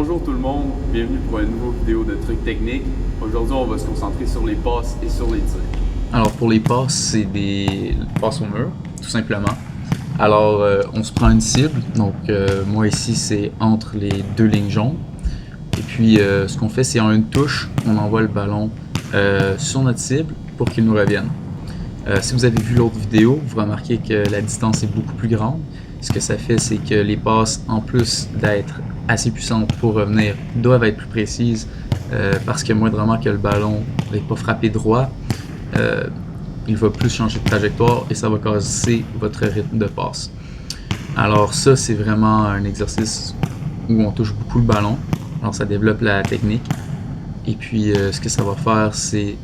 Bonjour tout le monde, bienvenue pour une nouvelle vidéo de trucs techniques. Aujourd'hui, on va se concentrer sur les passes et sur les tirs. Alors pour les passes, c'est des passes au mur, tout simplement. Alors on se prend une cible, donc moi ici c'est entre les deux lignes jaunes. Et puis ce qu'on fait, c'est en une touche, on envoie le ballon sur notre cible pour qu'il nous revienne. Si vous avez vu l'autre vidéo, vous remarquez que la distance est beaucoup plus grande. Ce que ça fait, c'est que les passes, en plus d'être assez puissantes pour revenir, doivent être plus précises parce que moindrement que le ballon n'est pas frappé droit, il va plus changer de trajectoire et ça va casser votre rythme de passe. Alors ça, c'est vraiment un exercice où on touche beaucoup le ballon. Alors ça développe la technique. Et puis ce que ça va faire, c'est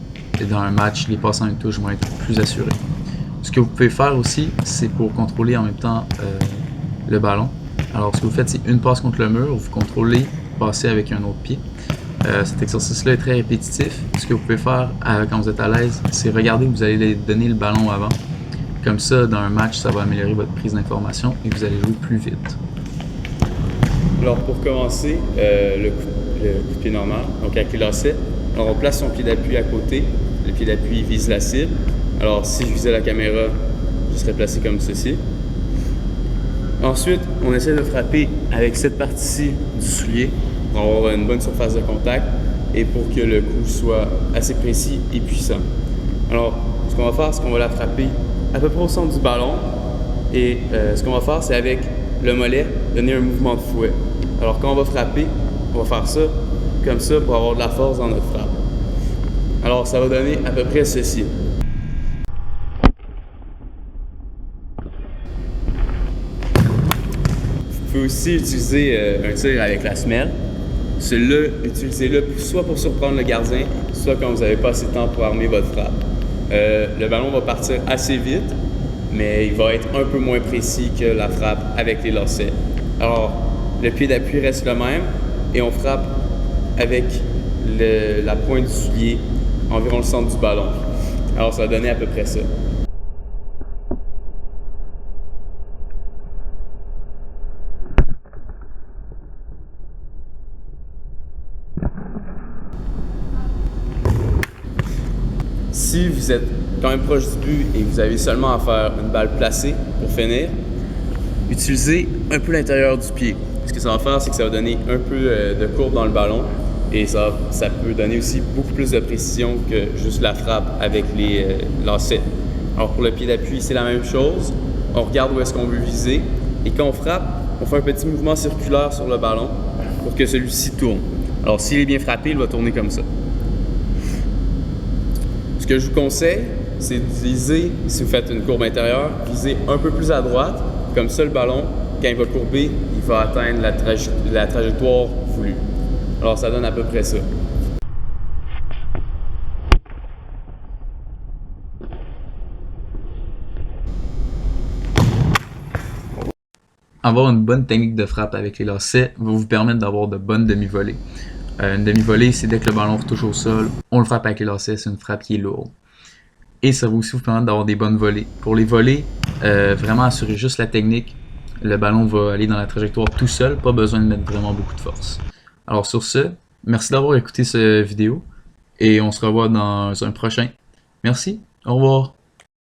dans un match, les passes en une touche vont être plus assurées. Ce que vous pouvez faire aussi, c'est pour contrôler en même temps le ballon. Alors ce que vous faites, c'est une passe contre le mur, vous contrôlez, passez avec un autre pied. Cet exercice-là est très répétitif. Ce que vous pouvez faire quand vous êtes à l'aise, c'est regarder où vous allez donner le ballon avant. Comme ça, dans un match, ça va améliorer votre prise d'information et vous allez jouer plus vite. Alors pour commencer, le coup de pied normal, donc avec les lacets, alors on place son pied d'appui à côté. Le pied d'appui vise la cible. Alors si je visais la caméra, je serais placé comme ceci. Ensuite, on essaie de frapper avec cette partie du soulier pour avoir une bonne surface de contact et pour que le coup soit assez précis et puissant. Alors, ce qu'on va faire, c'est qu'on va la frapper à peu près au centre du ballon et ce qu'on va faire, c'est avec le mollet, donner un mouvement de fouet. Alors, quand on va frapper, on va faire ça comme ça pour avoir de la force dans notre frappe. Alors, ça va donner à peu près ceci. Vous pouvez aussi utiliser un tir avec la semelle. Celui-là, utilisez-le soit pour surprendre le gardien, soit quand vous n'avez pas assez de temps pour armer votre frappe. Le ballon va partir assez vite, mais il va être un peu moins précis que la frappe avec les lacets. Alors, le pied d'appui reste le même et on frappe avec la pointe du soulier environ le centre du ballon. Alors, ça va donner à peu près ça. Si vous êtes quand même proche du but et que vous avez seulement à faire une balle placée pour finir, utilisez un peu l'intérieur du pied. Ce que ça va faire, c'est que ça va donner un peu de courbe dans le ballon et ça peut donner aussi beaucoup plus de précision que juste la frappe avec les lacets. Alors pour le pied d'appui, c'est la même chose. On regarde où est-ce qu'on veut viser et quand on frappe, on fait un petit mouvement circulaire sur le ballon pour que celui-ci tourne. Alors s'il est bien frappé, il va tourner comme ça. Ce que je vous conseille, c'est de viser, si vous faites une courbe intérieure, viser un peu plus à droite. Comme ça, le ballon, quand il va courber, il va atteindre la trajectoire voulue. Alors, ça donne à peu près ça. Avoir une bonne technique de frappe avec les lacets va vous permettre d'avoir de bonnes demi-volées. Une demi-volée, c'est dès que le ballon retouche au sol, on le frappe avec les lacets, c'est une frappe qui est lourde. Et ça va aussi vous permettre d'avoir des bonnes volées. Pour les volées, vraiment assurer juste la technique. Le ballon va aller dans la trajectoire tout seul, pas besoin de mettre vraiment beaucoup de force. Alors sur ce, merci d'avoir écouté cette vidéo et on se revoit dans un prochain. Merci, au revoir.